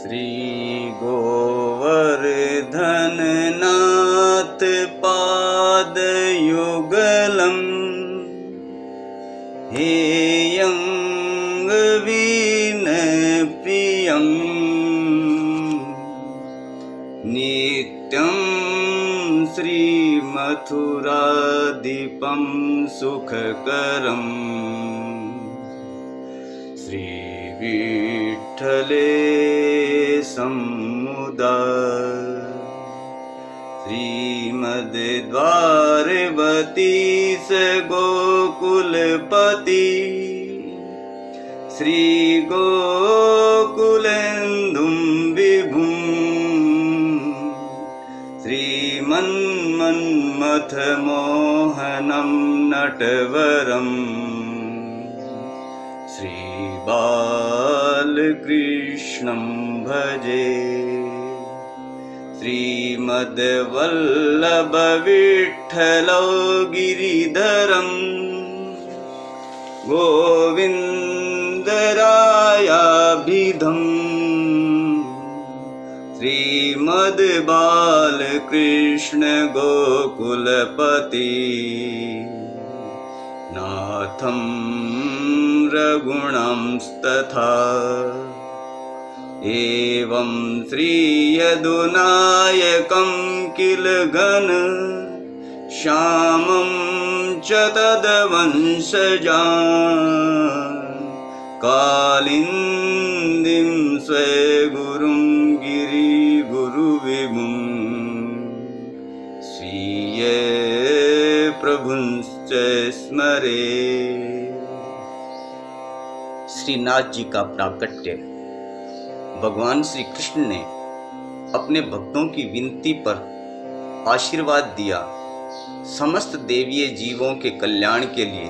श्री गोवर्धन नाथ पाद युगलम हेयं वीन प्रियं नित्यं श्री मथुरादीपं सुखकरं श्री विठ्ठले समुदाय श्रीमद्द्वारवतीश गोकुलपति श्री गोकुलेन्दुं विभुं श्रीमन्मथमोहनं नटवरम् श्री बालकृष्णं भजे श्रीमद्वल्लभविठ्ठलो गिरिधरं गोविन्दरायाभिधं श्रीमद्बालकृष्ण गोकुलपति नाथं रघुणांस्तथा एवं श्रीयदुनायकं किल घन श्यामं च तद्वंशजान् कालिन्दीं स्वगुरुं गिरिगुरुविभुं स्वीय प्रभुंश्च स्मरे। श्रीनाथ जी का प्राकट्य। भगवान श्री कृष्ण ने अपने भक्तों की विनती पर आशीर्वाद दिया। समस्त देवीय जीवों के कल्याण के लिए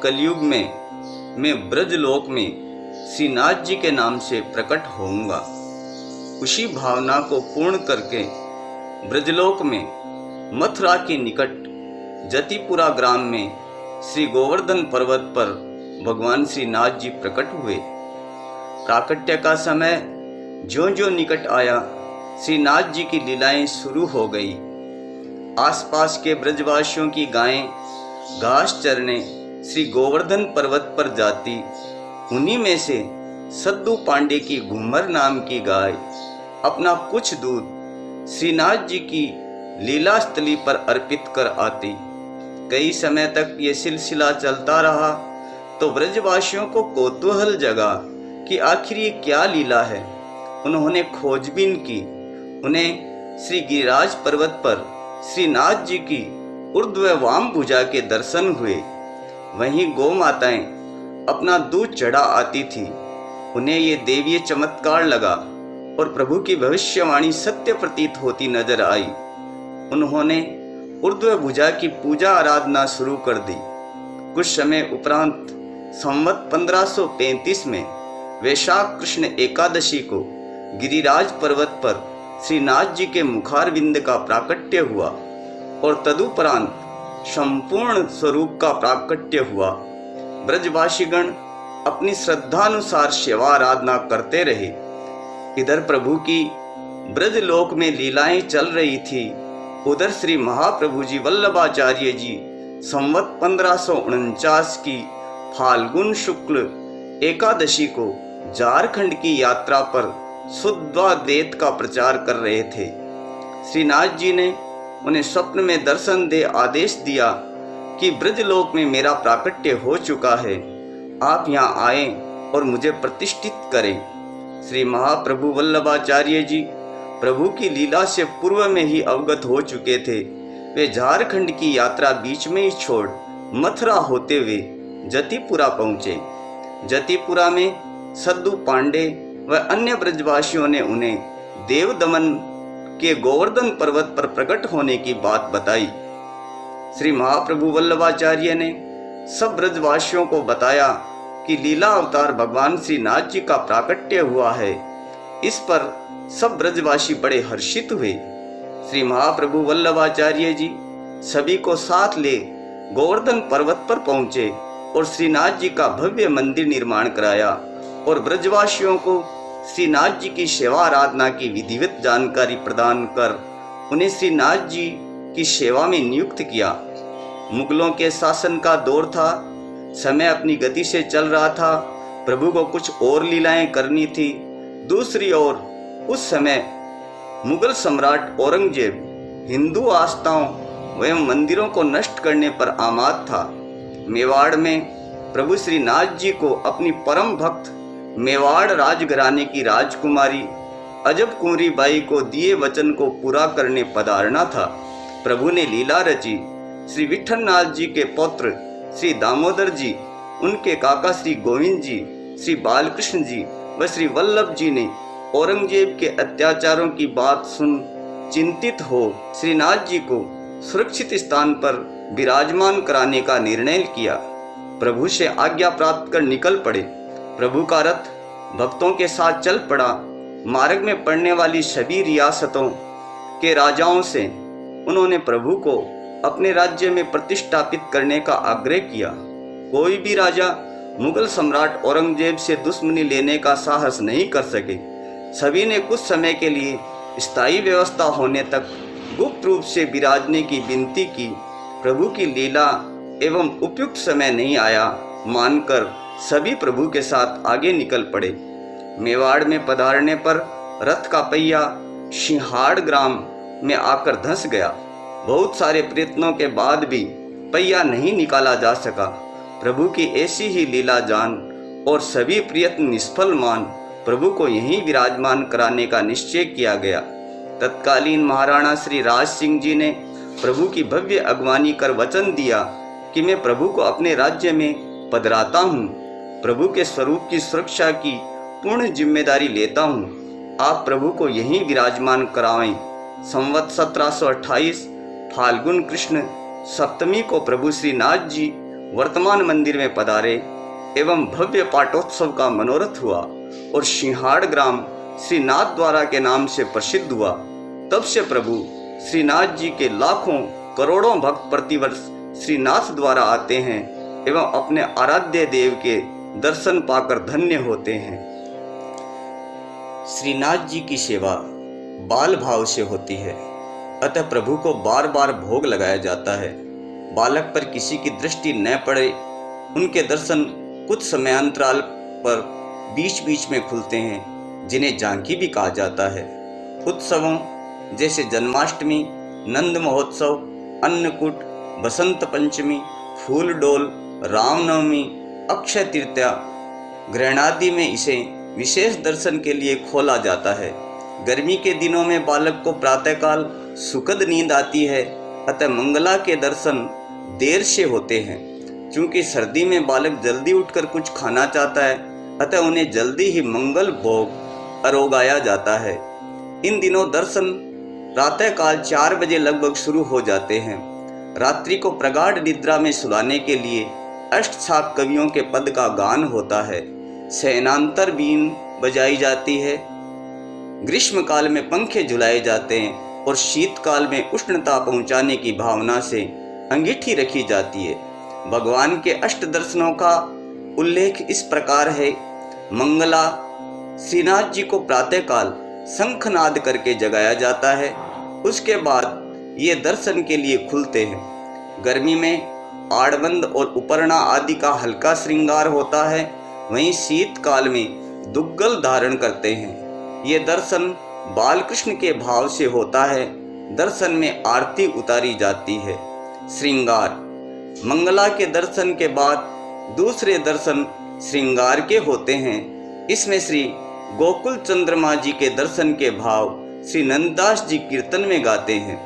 कलयुग में मैं ब्रजलोक में श्रीनाथ जी के नाम से प्रकट होऊंगा। उसी भावना को पूर्ण करके ब्रजलोक में मथुरा के निकट जतिपुरा ग्राम में श्री गोवर्धन पर्वत पर भगवान श्रीनाथ जी प्रकट हुए। प्राकट्य का समय ज्यों ज्यों निकट आया, श्रीनाथ जी की लीलाएं शुरू हो गई। आसपास के ब्रजवासियों की गायें घास चरने श्री गोवर्धन पर्वत पर जाती। उन्हीं में से सद्दू पांडे की घूमर नाम की गाय अपना कुछ दूध श्रीनाथ जी की लीला स्थली पर अर्पित कर आती। कई समय तक ये सिलसिला चलता रहा तो ब्रजवासियों को कौतूहल जगा कि आखिर ये क्या लीला है। उन्होंने खोजबीन की। उन्हें श्री गिरिराज पर्वत पर श्रीनाथ जी की ऊर्ध्व वाम भुजा के दर्शन हुए। वहीं गौ माताएं अपना दूध चढ़ा आती थी। उन्हें ये देवीय चमत्कार लगा और प्रभु की भविष्यवाणी सत्य प्रतीत होती नजर आई। उन्होंने ऊर्ध्व भुजा की पूजा आराधना शुरू कर दी। कुछ समय उपरांत संवत 1535 में वैशाख कृष्ण एकादशी को गिरिराज पर्वत पर श्रीनाथ जी के मुखारविंद का प्राकट्य हुआ और तदुपरांत संपूर्ण स्वरूप का प्राकट्य हुआ। ब्रजवासीगण अपनी श्रद्धानुसार सेवा आराधना करते रहे। इधर प्रभु की ब्रजलोक में लीलाएं चल रही थी, उधर श्री महाप्रभु जी वल्लभाचार्य जी संवत 1549 की फाल्गुन शुक्ल एकादशी को झारखंड की यात्रा पर शुद्धाद्वैत का प्रचार कर रहे थे। श्रीनाथ जी ने उन्हें स्वप्न में दर्शन दे आदेश दिया कि ब्रजलोक में मेरा प्राकट्य हो चुका है, आप यहाँ आएं और मुझे प्रतिष्ठित करें। श्री महाप्रभु वल्लभाचार्य जी प्रभु की लीला से पूर्व में ही अवगत हो चुके थे। वे झारखंड की यात्रा बीच में ही छोड़ मथुरा होते हुए जतिपुरा पहुंचे। जतिपुरा में सद्दू पांडे व अन्य ब्रजवासियों ने उन्हें देवदमन के गोवर्धन पर्वत पर प्रकट होने की बात बताई। श्री महाप्रभु वल्लभाचार्य ने सब ब्रजवासियों को बताया कि लीला अवतार भगवान श्रीनाथ जी का प्राकट्य हुआ है। इस पर सब ब्रजवासी बड़े हर्षित हुए। श्री महाप्रभु वल्लभाचार्य जी सभी को साथ ले गोवर्धन पर्वत पर पहुंचे और श्रीनाथ जी का भव्य मंदिर निर्माण कराया और ब्रजवासियों को श्रीनाथ जी की सेवा आराधना की विधिवत जानकारी प्रदान कर उन्हें श्रीनाथ जी की सेवा में नियुक्त किया। मुगलों के शासन का दौर था, समय अपनी गति से चल रहा था, प्रभु को कुछ और लीलाएं करनी थी। दूसरी ओर उस समय मुगल सम्राट औरंगजेब हिंदू आस्थाओं एवं मंदिरों को नष्ट करने पर आमाद था। मेवाड़ में प्रभु श्रीनाथ जी को अपनी परम भक्त मेवाड़ राजघराने की राजकुमारी अजब कुंवरी बाई को दिए वचन को पूरा करने पधारना था। प्रभु ने लीला रची। श्री विठलनाथ जी के पौत्र श्री दामोदर जी, उनके काका श्री गोविंद जी, श्री बालकृष्ण जी व श्री वल्लभ जी ने औरंगजेब के अत्याचारों की बात सुन चिंतित हो श्रीनाथ जी को सुरक्षित स्थान पर विराजमान कराने का निर्णय किया। प्रभु से आज्ञा प्राप्त कर निकल पड़े। प्रभु का रथ भक्तों के साथ चल पड़ा। मार्ग में पड़ने वाली सभी रियासतों के राजाओं से उन्होंने प्रभु को अपने राज्य में प्रतिष्ठापित करने का आग्रह किया। कोई भी राजा मुगल सम्राट औरंगजेब से दुश्मनी लेने का साहस नहीं कर सके। सभी ने कुछ समय के लिए स्थायी व्यवस्था होने तक गुप्त रूप से विराजने की विनती की। प्रभु की लीला एवं उपयुक्त समय नहीं आया मानकर सभी प्रभु के साथ आगे निकल पड़े। मेवाड़ में पधारने पर रथ का पहिया सिंहाड़ ग्राम में आकर धंस गया। बहुत सारे प्रयत्नों के बाद भी पहिया नहीं निकाला जा सका। प्रभु की ऐसी ही लीला जान और सभी प्रयत्न निष्फल मान प्रभु को यहीं विराजमान कराने का निश्चय किया गया। तत्कालीन महाराणा श्री राज सिंह जी ने प्रभु की भव्य अगवानी कर वचन दिया कि मैं प्रभु को अपने राज्य में पधराता हूँ। प्रभु के स्वरूप की सुरक्षा की पूर्ण जिम्मेदारी लेता हूँ। आप प्रभु को यहीं विराजमान कराएं। संवत 1728 फाल्गुन कृष्ण सप्तमी को प्रभु श्रीनाथ जी वर्तमान मंदिर में पधारे एवं भव्य पाटोत्सव का मनोरथ हुआ और सिंहाड़ ग्राम श्रीनाथ द्वारा के नाम से प्रसिद्ध हुआ। तब से प्रभु श्रीनाथ जी के लाखों करोड़ों भक्त प्रतिवर्ष श्रीनाथ द्वारा आते हैं एवं अपने आराध्य देव के दर्शन पाकर धन्य होते हैं। श्रीनाथ जी की सेवा बाल भाव से होती है, अतः प्रभु को बार बार भोग लगाया जाता है। बालक पर किसी की दृष्टि न पड़े, उनके दर्शन कुछ समयांतराल पर बीच बीच में खुलते हैं, जिन्हें झांकी भी कहा जाता है। उत्सवों जैसे जन्माष्टमी, नंद महोत्सव, अन्नकूट, बसंत पंचमी, फूल डोल, रामनवमी, अक्षय तृतीया, ग्रहणादि में इसे विशेष दर्शन के लिए खोला जाता है। गर्मी के दिनों में बालक को प्रातःकाल सुखद नींद आती है, अतः मंगला के दर्शन देर से होते हैं। क्योंकि सर्दी में बालक जल्दी उठकर कुछ खाना चाहता है, अतः उन्हें जल्दी ही मंगल भोग अरोगाया जाता है। इन दिनों दर्शन प्रातःकाल 4 बजे लगभग शुरू हो जाते हैं। रात्रि को प्रगाढ़ निद्रा में सुलाने के लिए अष्टछाप कवियों के पद का गान होता है। शयनांतर बीन बजाई जाती है। ग्रीष्म काल में पंखे झुलाए जाते हैं और शीतकाल में उष्णता पहुंचाने की भावना से अंगीठी रखी जाती है। भगवान के अष्ट दर्शनों का उल्लेख इस प्रकार है। मंगला श्रीनाथ जी को प्रातःकाल शंखनाद करके जगाया जाता है। उसके बाद ये दर्शन के लिए खुलते हैं। गर्मी में आड़बंद और उपरना आदि का हल्का श्रृंगार होता है, वहीं शीतकाल में दुग्गल धारण करते हैं। ये दर्शन बालकृष्ण के भाव से होता है। दर्शन में आरती उतारी जाती है। श्रृंगार मंगला के दर्शन के बाद दूसरे दर्शन श्रृंगार के होते हैं। इसमें श्री गोकुल चंद्रमा जी के दर्शन के भाव श्री नंददास जी कीर्तन में गाते हैं।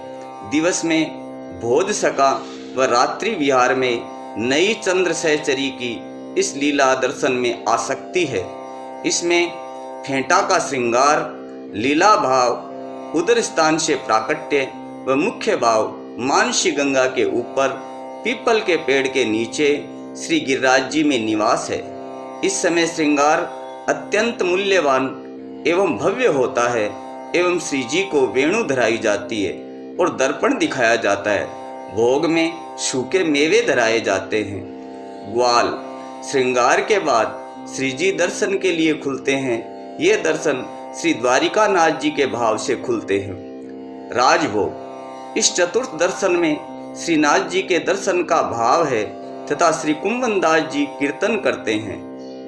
दिवस में भोज सका व रात्रि विहार में नई चंद्र सहचरी की इस लीला दर्शन में आसक्ति है। इसमें फेंटा का श्रृंगार, लीला भाव, उदर स्थान से प्राकट्य व मुख्य भाव मानसी गंगा के ऊपर पीपल के पेड़ के नीचे श्री गिरिराज जी में निवास है। इस समय श्रृंगार अत्यंत मूल्यवान एवं भव्य होता है एवं श्री जी को वेणु धराई जाती है और दर्पण दिखाया जाता है। भोग में सूखे मेवे धराए जाते हैं। ग्वाल श्रृंगार के बाद श्री जी दर्शन के लिए खुलते हैं। ये दर्शन श्री द्वारिकानाथ जी के भाव से खुलते हैं। राजभोग, इस चतुर्थ दर्शन में श्रीनाथ जी के दर्शन का भाव है तथा श्री कुंभन दास जी कीर्तन करते हैं।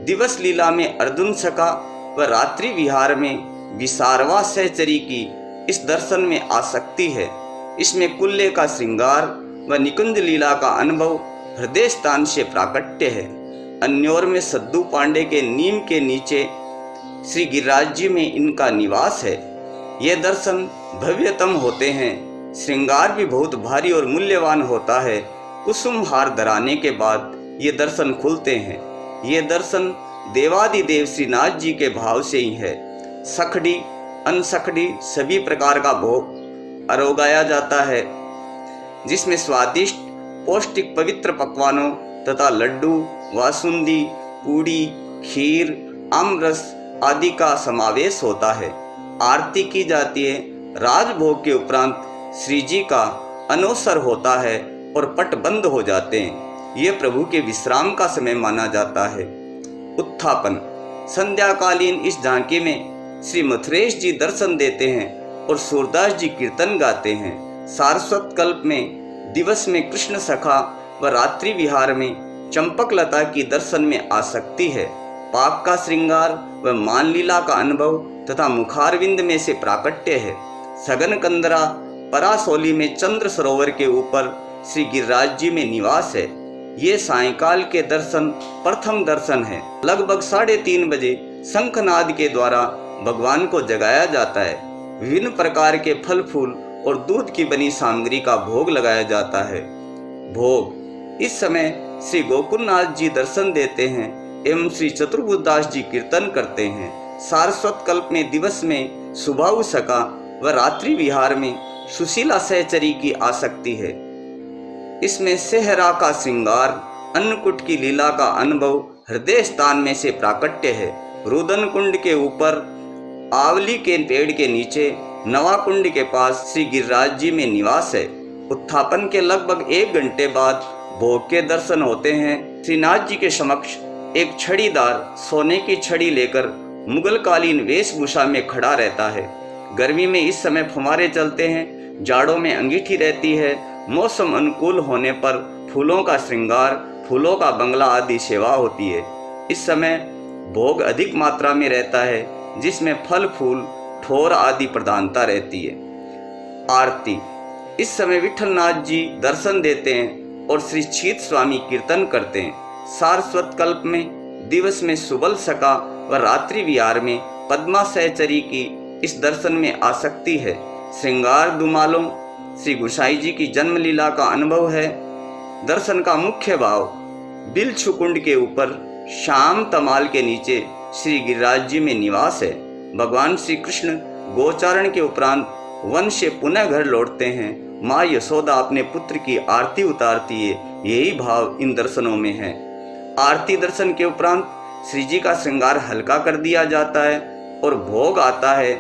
दिवस लीला में अर्जुन सखा व रात्रि विहार में विसारवा सहचरी की इस दर्शन में आसक्ति है। इसमें कुल्ले का श्रृंगार व निकुंज लीला का अनुभव हृदय स्थान से प्राकट्य है। अन्योर में सद्दू पांडे के नीम के नीचे श्री गिरिराज जी में इनका निवास है। ये दर्शन भव्यतम होते हैं। श्रृंगार भी बहुत भारी और मूल्यवान होता है। कुसुम हार धराने के बाद ये दर्शन खुलते हैं। ये दर्शन देवादिदेव श्रीनाथ जी के भाव से ही है। सखड़ी अनसखड़ी सभी प्रकार का भोग अरोगाया जाता है, जिसमें स्वादिष्ट पौष्टिक पवित्र पकवानों तथा लड्डू, वासुंदी, पूड़ी, खीर, आमरस आदि का समावेश होता है। आरती की जाती है। राजभोग के उपरांत श्री जी का अनवसर होता है और पट बंद हो जाते हैं। ये प्रभु के विश्राम का समय माना जाता है। उत्थापन, संध्याकालीन इस झांकी में श्री मथुरेश जी दर्शन देते हैं और सूरदास जी कीर्तन गाते हैं। सारस्वत कल्प में दिवस में कृष्ण सखा व रात्रि विहार में चंपक लता की दर्शन में आसक्ति है। पाक का श्रृंगार व मान लीला का अनुभव तथा मुखारविंद में से प्राकट्य है। सगन कंदरा परासोली में चंद्र सरोवर के ऊपर श्री गिरिराज जी में निवास है। ये सायंकाल के दर्शन प्रथम दर्शन है। लगभग 3:30 बजे शंखनाद के द्वारा भगवान को जगाया जाता है। विभिन्न प्रकार के फल फूल और दूध की बनी सामग्री का भोग लगाया जाता है। भोग, इस समय श्री गोकुलनाथ जी दर्शन देते हैं एवं श्री चतुर्भुजदास जी कीर्तन करते हैं। सारस्वत कल्प में दिवस में सुबाहु सका व रात्रि विहार में सुशीला सहचरी की आसक्ति है। इसमें सेहरा का श्रृंगार, अन्नकूट की लीला का अनुभव हृदय स्थान में से प्राकट्य है। रुदन कुंड के ऊपर, आवली के पेड़ के नीचे, नवा कुंड के पास श्री गिरिराज जी में निवास है। उत्थापन के लगभग 1 घंटे बाद भोग के दर्शन होते हैं। श्रीनाथ जी के समक्ष एक छड़ीदार सोने की छड़ी लेकर मुगल कालीन वेशभूषा में खड़ा रहता है। गर्मी में इस समय फुमारे चलते हैं, जाड़ों में अंगीठी रहती है। मौसम अनुकूल होने पर फूलों का श्रृंगार, फूलों का बंगला आदि सेवा होती है। इस समय भोग अधिक मात्रा में रहता है, जिसमें फल फूल ठोर आदि प्रधानता रहती है। आरती, इस समय विठलनाथ जी दर्शन देते हैं और श्री छीत स्वामी कीर्तन करते हैं। सारस्वत कल्प में दिवस में सुबल सका व रात्रि विहार में पद्मा सहचरी की इस दर्शन में आसक्ति है। श्रृंगार दुमालों श्री गुसाई जी की जन्म लीला का अनुभव है। दर्शन का मुख्य भाव बिलछू कुंड के ऊपर श्याम तमाल के नीचे श्री गिरिराज जी में निवास है। भगवान श्री कृष्ण गोचारण के उपरांत वन से पुनः घर लौटते हैं। माँ यशोदा अपने पुत्र की आरती उतारती है। यही भाव इन दर्शनों में है। आरती दर्शन के उपरांत श्री जी का श्रृंगार हल्का कर दिया जाता है और भोग आता है।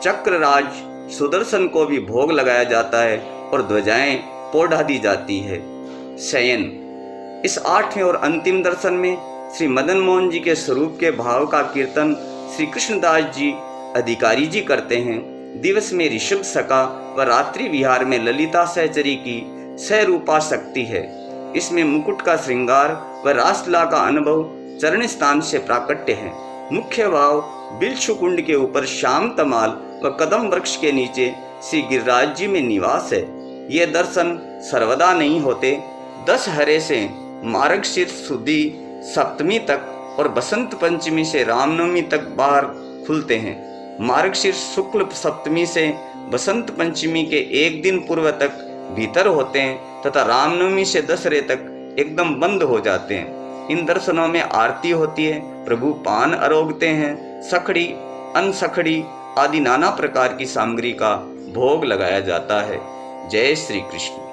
चक्रराज सुदर्शन को भी भोग लगाया जाता है और ध्वजाएं पोढ़ा दी जाती है। शयन, इस 8वें और अंतिम दर्शन में श्री मदन मोहन जी के स्वरूप के भाव का कीर्तन श्री कृष्णदास जी अधिकारी जी करते हैं। दिवस में ऋषभ सका व रात्रि विहार में ललिता सहचरी की सहरूपा शक्ति है। इसमें मुकुट का श्रृंगार व रासलीला का अनुभव चरण स्थान से प्राकट्य है। मुख्य भाव बिलछू कुंड के ऊपर श्याम तमाल व कदम वृक्ष के नीचे श्री गिरिराज जी में निवास है। ये दर्शन सर्वदा नहीं होते। 10 हरे से मार्गशीर्ष सुदी सप्तमी तक और बसंत पंचमी से रामनवमी तक बाहर खुलते हैं। मार्गशीर्ष शुक्ल सप्तमी से बसंत पंचमी के 1 दिन पूर्व तक भीतर होते हैं तथा रामनवमी से दशहरे तक एकदम बंद हो जाते हैं। इन दर्शनों में आरती होती है, प्रभु पान अरोगते हैं, सखड़ी अनसखड़ी आदि नाना प्रकार की सामग्री का भोग लगाया जाता है। जय श्री कृष्ण।